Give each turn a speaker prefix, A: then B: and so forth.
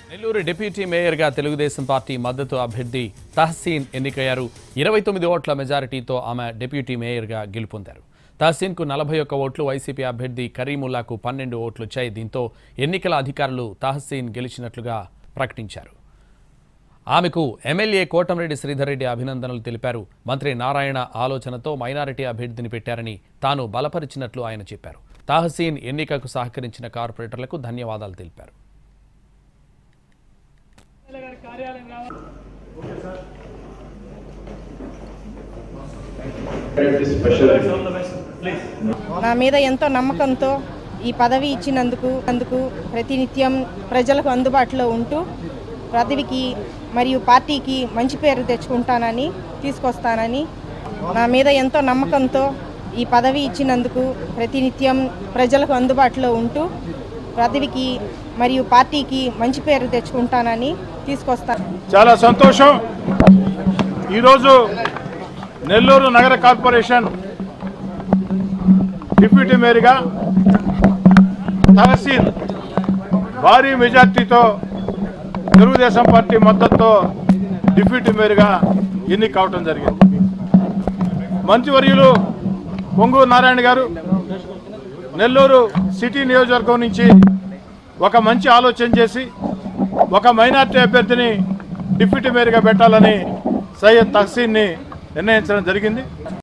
A: Nellore deputy మేయర్గా Telugu Desam party మద్దతు అభ్యర్థి తహసీన్ ఎన్నికయ్యారు. 29 ఓట్ల మెజారిటీతో ఆమె డిప్యూటీ మేయర్గా గెలుపొందారు. తహసీన్కు 41 ఓట్లు, వైసీపీ అభ్యర్థి కరీముల్లాకు 12 ఓట్లు వచ్చాయి. దీంతో ఎన్నికల అధికారులు తహసీన్ గెలిచినట్లుగా ప్రకటించారు. ఆమెకు ఎమ్మెల్యే కోటంరెడ్డి శ్రీధర్ రెడ్డి అభినందనలు తెలిపారు. మంత్రి నారాయణ ఆలోచనతో మైనారిటీ అభ్యర్థిని పెట్టారని తాను బలపరిచినట్లు ఆయన చెప్పారు. తహసీన్ ఎన్నికకు సహకరించిన కార్పొరేటర్లకు ధన్యవాదాలు తెలిపారు.
B: నా మీద ఎంతో నమ్మకంతో ఈ పదవి ఇచ్చినందుకు ప్రతినిత్యం ప్రజలకు అందుబాటులో ఉంటూ పదవికి మరియు పార్టీకి మంచి పేరు తెచ్చుకుంటానని తీసుకొస్తానని నా మీద ఎంతో నమ్మకంతో ఈ పదవి ఇచ్చినందుకు ప్రతినిత్యం ప్రజలకు అందుబాటులో ఉంటూ పదవికి మరియు పార్టీకి మంచి పేరు తెచ్చుకుంటానని తీసుకొస్తాను.
C: చాలా సంతోషం. ఈరోజు నెల్లూరు నగర కార్పొరేషన్ డిప్యూటీ మేయర్గా తహసీన్ భారీ మెజార్టీతో తెలుగుదేశం పార్టీ మద్దతుతో డిప్యూటీ మేయర్గా ఎన్నిక కావడం జరిగింది. మంత్రివర్యులు పొంగూరు నారాయణ గారు నెల్లూరు సిటీ నియోజకవర్గం నుంచి ఒక మంచి ఆలోచన చేసి ఒక మైనార్టీ అభ్యర్థిని డిప్యూటీ మేయర్గా పెట్టాలని సయ్యద్ తహసీన్ని నిర్ణయించడం జరిగింది.